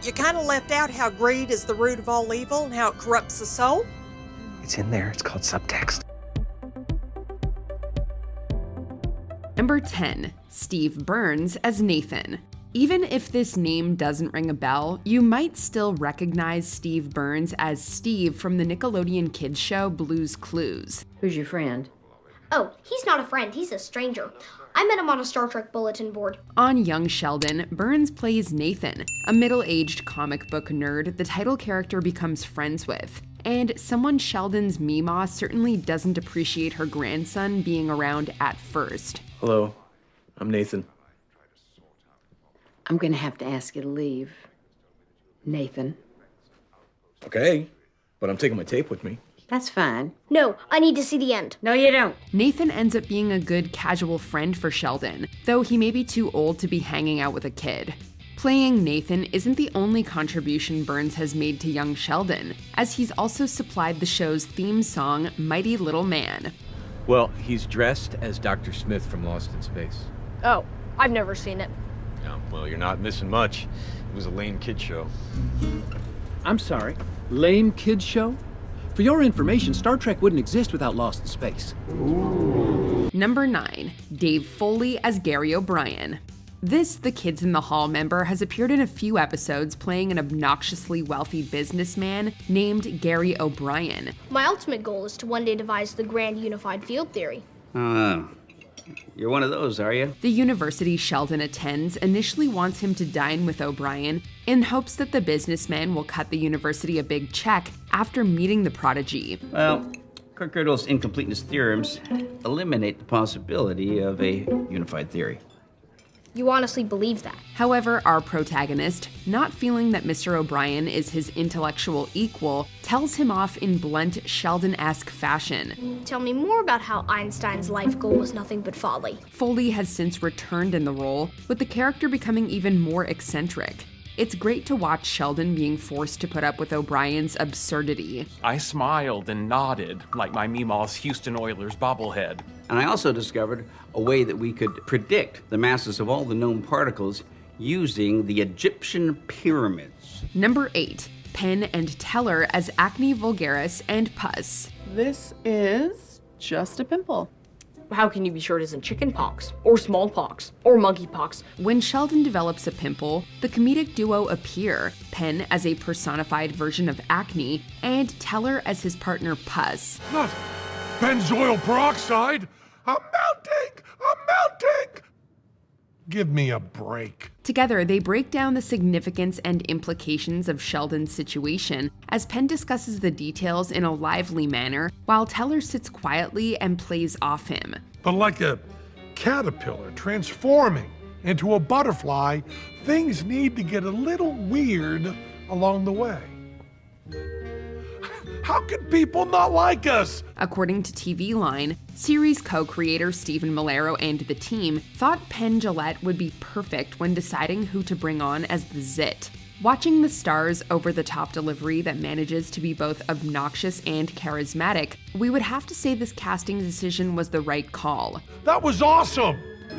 You kind of left out how greed is the root of all evil and how it corrupts the soul. It's in there. It's called subtext. Number 10, Steve Burns as Nathan. Even if this name doesn't ring a bell, you might still recognize Steve Burns as Steve from the Nickelodeon kids show Blue's Clues. Who's your friend? Oh, he's not a friend, he's a stranger. I met him on a Star Trek bulletin board. On Young Sheldon, Burns plays Nathan, a middle-aged comic book nerd the title character becomes friends with, and someone Sheldon's Meemaw certainly doesn't appreciate her grandson being around at first. Hello, I'm Nathan. I'm gonna have to ask you to leave. Nathan. Okay, but I'm taking my tape with me. That's fine. No, I need to see the end. No, you don't. Nathan ends up being a good casual friend for Sheldon, though he may be too old to be hanging out with a kid. Playing Nathan isn't the only contribution Burns has made to Young Sheldon, as he's also supplied the show's theme song, Mighty Little Man. Well, he's dressed as Dr. Smith from Lost in Space. Oh, I've never seen it. Yeah, well, you're not missing much. It was a lame kid show. I'm sorry, lame kids show? For your information, Star Trek wouldn't exist without Lost in Space. Number 9, Dave Foley as Gary O'Brien. This The Kids in the Hall member has appeared in a few episodes playing an obnoxiously wealthy businessman named Gary O'Brien. My ultimate goal is to one day devise the grand unified field theory. You're one of those, are you? The university Sheldon attends initially wants him to dine with O'Brien in hopes that the businessman will cut the university a big check after meeting the prodigy. Well, Kirk-Gödel's incompleteness theorems eliminate the possibility of a unified theory. You honestly believe that? However, our protagonist, not feeling that Mr. O'Brien is his intellectual equal, tells him off in blunt Sheldon-esque fashion. Tell me more about how Einstein's life goal was nothing but folly. Foley has since returned in the role, with the character becoming even more eccentric. It's great to watch Sheldon being forced to put up with O'Brien's absurdity. I smiled and nodded like my Meemaw's Houston Oilers bobblehead. And I also discovered a way that we could predict the masses of all the known particles using the Egyptian pyramids. Number 8, Penn and Teller as Acne Vulgaris and Pus. This is just a pimple. How can you be sure it isn't chickenpox, or smallpox, or monkeypox? When Sheldon develops a pimple, the comedic duo appear, Penn as a personified version of acne, and Teller as his partner Pus. Not benzoyl peroxide! I'm melting! I'm melting! Give me a break. Together, they break down the significance and implications of Sheldon's situation as Penn discusses the details in a lively manner, while Teller sits quietly and plays off him. But like a caterpillar transforming into a butterfly, things need to get a little weird along the way. How can people not like us? According to TV Line, series co-creator Stephen Malero and the team thought Penn Jillette would be perfect when deciding who to bring on as the Zit. Watching the star's over-the-top delivery that manages to be both obnoxious and charismatic, we would have to say this casting decision was the right call. That was awesome!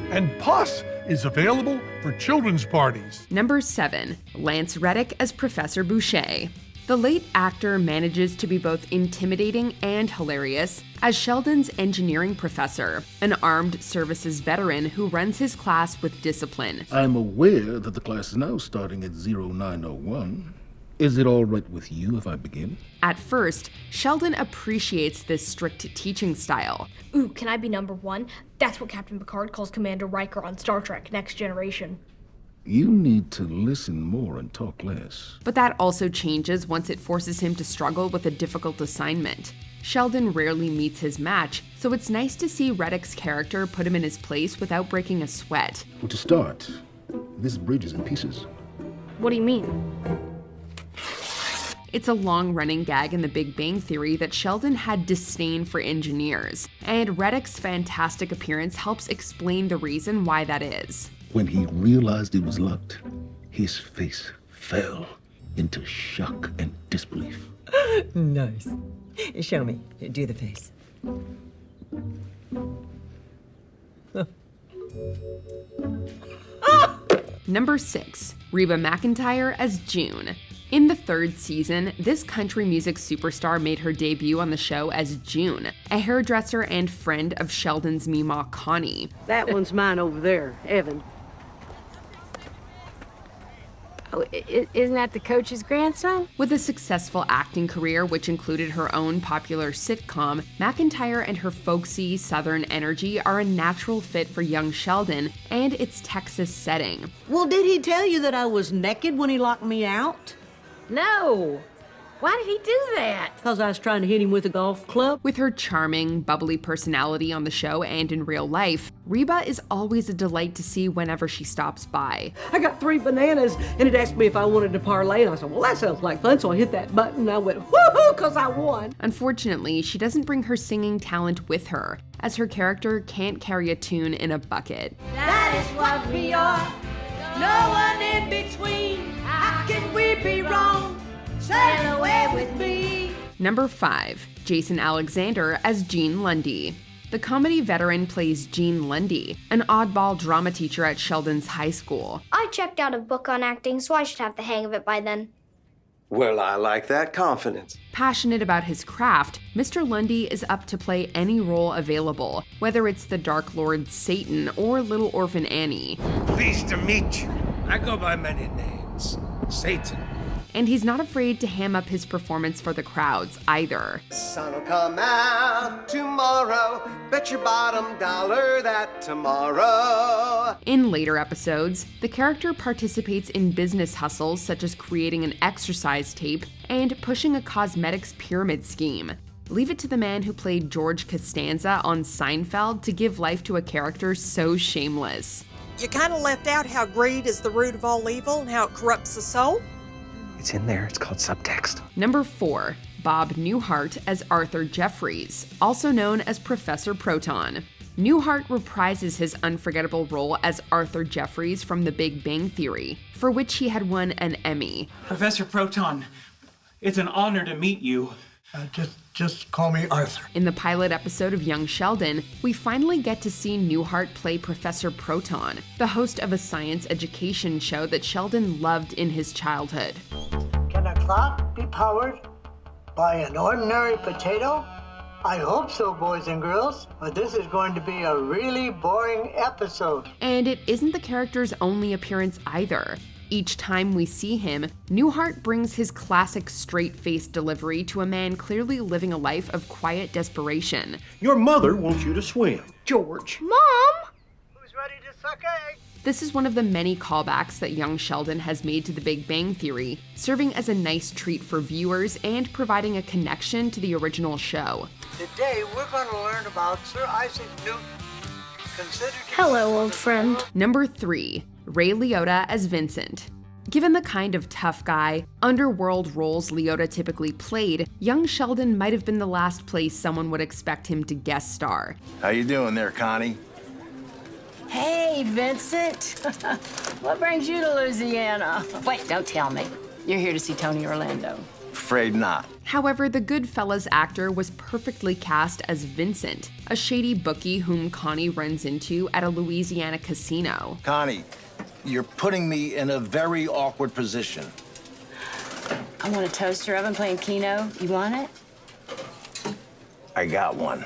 And Pus is available for children's parties. Number 7, Lance Reddick as Professor Boucher. The late actor manages to be both intimidating and hilarious as Sheldon's engineering professor, an armed services veteran who runs his class with discipline. I'm aware that the class is now starting at 0901. Is it all right with you if I begin? At first, Sheldon appreciates this strict teaching style. Ooh, can I be number 1? That's what Captain Picard calls Commander Riker on Star Trek Next Generation. You need to listen more and talk less. But that also changes once it forces him to struggle with a difficult assignment. Sheldon rarely meets his match, so it's nice to see Reddick's character put him in his place without breaking a sweat. Well, to start, this bridge is in pieces. What do you mean? It's a long-running gag in The Big Bang Theory that Sheldon had disdain for engineers, and Reddick's fantastic appearance helps explain the reason why that is. When he realized it was locked, his face fell into shock and disbelief. Nice. Show me. Do the face. Number 6. Reba McEntire as June. In the 3rd season, this country music superstar made her debut on the show as June, a hairdresser and friend of Sheldon's Meemaw Connie. That one's mine over there, Evan. Oh, isn't that the coach's grandson? With a successful acting career which included her own popular sitcom, McEntire and her folksy Southern energy are a natural fit for young Sheldon and its Texas setting. Well, did he tell you that I was naked when he locked me out? No. Why did he do that? Because I was trying to hit him with a golf club. With her charming, bubbly personality on the show and in real life, Reba is always a delight to see whenever she stops by. I got 3 bananas, and it asked me if I wanted to parlay, and I said, well, that sounds like fun, so I hit that button, and I went, woohoo, because I won. Unfortunately, she doesn't bring her singing talent with her, as her character can't carry a tune in a bucket. That is what we are, no one in between. How can we be wrong? Sail away with me. Number 5. Jason Alexander as Gene Lundy. The comedy veteran plays Gene Lundy, an oddball drama teacher at Sheldon's high school. I checked out a book on acting, so I should have the hang of it by then. Well, I like that confidence. Passionate about his craft, Mr. Lundy is up to play any role available, whether it's the Dark Lord Satan or Little Orphan Annie. Pleased to meet you. I go by many names. Satan. And he's not afraid to ham up his performance for the crowds, either. Sun'll come out tomorrow. Bet your bottom dollar that tomorrow. In later episodes, the character participates in business hustles such as creating an exercise tape and pushing a cosmetics pyramid scheme. Leave it to the man who played George Costanza on Seinfeld to give life to a character so shameless. You kind of left out how greed is the root of all evil and how it corrupts the soul. It's in there. It's called subtext. Number 4. Bob Newhart as Arthur Jeffries, also known as Professor Proton. Newhart reprises his unforgettable role as Arthur Jeffries from The Big Bang Theory, for which he had won an Emmy. Professor Proton, it's an honor to meet you. Just call me Arthur. In the pilot episode of Young Sheldon, we finally get to see Newhart play Professor Proton, the host of a science education show that Sheldon loved in his childhood. Can a clock be powered by an ordinary potato? I hope so, boys and girls, but this is going to be a really boring episode. And it isn't the character's only appearance either. Each time we see him, Newhart brings his classic straight-faced delivery to a man clearly living a life of quiet desperation. Your mother wants you to swim. George. Mom! Who's ready to suck eggs? This is one of the many callbacks that young Sheldon has made to The Big Bang Theory, serving as a nice treat for viewers and providing a connection to the original show. Today, we're going to learn about Sir Isaac Newton. Hello, old friend. Number 3. Ray Liotta as Vincent. Given the kind of tough guy, underworld roles Liotta typically played, young Sheldon might have been the last place someone would expect him to guest star. How you doing there, Connie? Hey, Vincent. What brings you to Louisiana? Wait, don't tell me. You're here to see Tony Orlando. Afraid not. However, the Goodfellas actor was perfectly cast as Vincent, a shady bookie whom Connie runs into at a Louisiana casino. Connie, you're putting me in a very awkward position. I want a toaster oven playing Keno. You want it? I got one.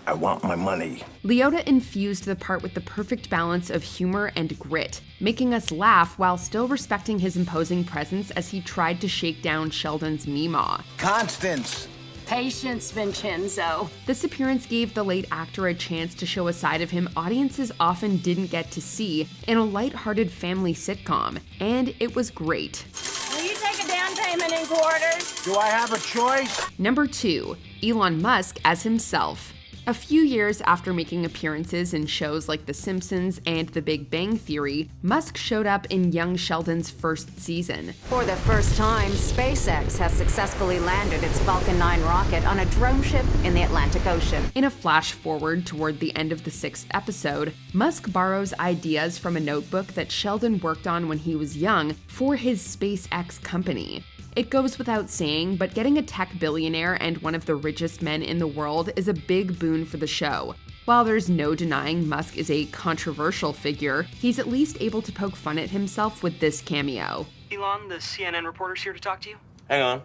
I want my money. Liotta infused the part with the perfect balance of humor and grit, making us laugh while still respecting his imposing presence as he tried to shake down Sheldon's Meemaw. Constance! Patience, Vincenzo. This appearance gave the late actor a chance to show a side of him audiences often didn't get to see in a light-hearted family sitcom, and it was great. Will you take a down payment in quarters? Do I have a choice? Number 2. Elon Musk as himself. A few years after making appearances in shows like The Simpsons and The Big Bang Theory, Musk showed up in young Sheldon's first season. For the first time, SpaceX has successfully landed its Falcon 9 rocket on a drone ship in the Atlantic Ocean. In a flash forward toward the end of the 6th episode, Musk borrows ideas from a notebook that Sheldon worked on when he was young for his SpaceX company. It goes without saying, but getting a tech billionaire and one of the richest men in the world is a big boon for the show. While there's no denying Musk is a controversial figure, he's at least able to poke fun at himself with this cameo. Elon, the CNN reporter's here to talk to you. Hang on.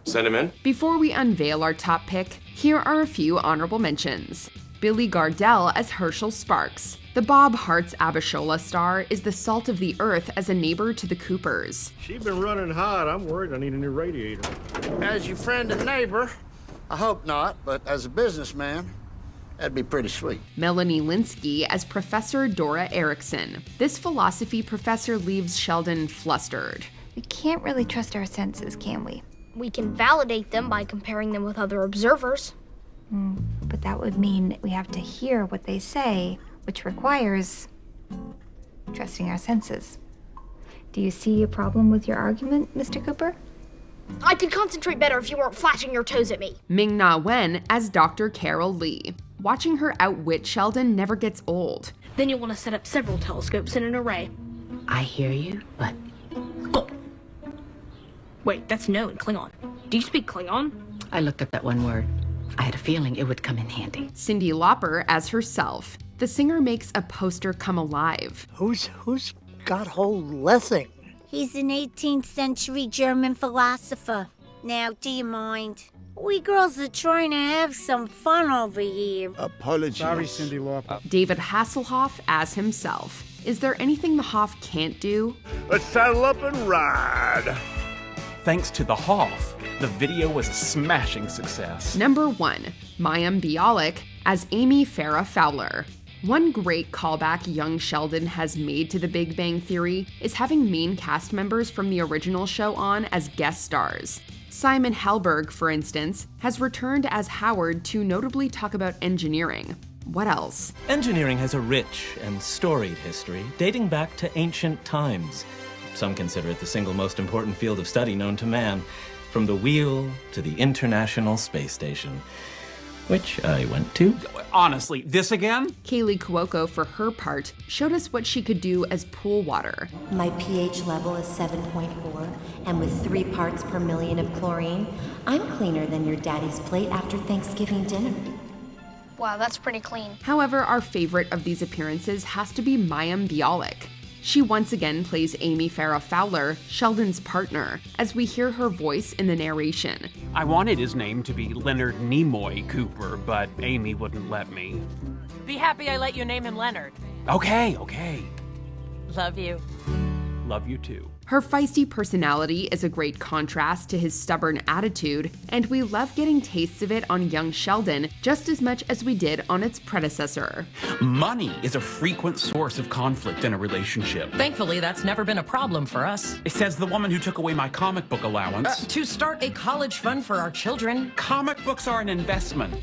Send him in. Before we unveil our top pick, here are a few honorable mentions. Billy Gardell as Herschel Sparks. The Bob Hearts Abishola star is the salt of the earth as a neighbor to the Coopers. She's been running hot. I'm worried I need a new radiator. As your friend and neighbor, I hope not, but as a businessman, that'd be pretty sweet. Melanie Linsky as Professor Dora Erickson. This philosophy professor leaves Sheldon flustered. We can't really trust our senses, can we? We can validate them by comparing them with other observers. But that would mean we have to hear what they say, which requires trusting our senses. Do you see a problem with your argument, Mr. Cooper? I could concentrate better if you weren't flashing your toes at me. Ming-Na Wen as Dr. Carol Lee. Watching her outwit Sheldon never gets old. Then you'll want to set up several telescopes in an array. I hear you, but... Wait, that's no in Klingon. Do you speak Klingon? I looked up that one word. I had a feeling it would come in handy. Cyndi Lauper as herself. The singer makes a poster come alive. Who's got hold Lessing? He's an 18th century German philosopher. Now, do you mind? We girls are trying to have some fun over here. Apologies. Sorry, Cyndi Lauper. David Hasselhoff as himself. Is there anything the Hoff can't do? Let's saddle up and ride. Thanks to the Hoff, the video was a smashing success. Number 1, Mayim Bialik as Amy Farrah Fowler. One great callback young Sheldon has made to The Big Bang Theory is having main cast members from the original show on as guest stars. Simon Helberg, for instance, has returned as Howard to notably talk about engineering. What else? Engineering has a rich and storied history dating back to ancient times. Some consider it the single most important field of study known to man, from the wheel to the International Space Station, which I went to. Honestly, this again? Kaylee Cuoco, for her part, showed us what she could do as pool water. My pH level is 7.4, and with 3 parts per million of chlorine, I'm cleaner than your daddy's plate after Thanksgiving dinner. Wow, that's pretty clean. However, our favorite of these appearances has to be Mayim Bialik. She once again plays Amy Farrah Fowler, Sheldon's partner, as we hear her voice in the narration. I wanted his name to be Leonard Nimoy Cooper, but Amy wouldn't let me. Be happy I let you name him Leonard. Okay. Love you. Love you too. Her feisty personality is a great contrast to his stubborn attitude, and we love getting tastes of it on young Sheldon just as much as we did on its predecessor. Money is a frequent source of conflict in a relationship. Thankfully, that's never been a problem for us. It says the woman who took away my comic book allowance. To start a college fund for our children. Comic books are an investment.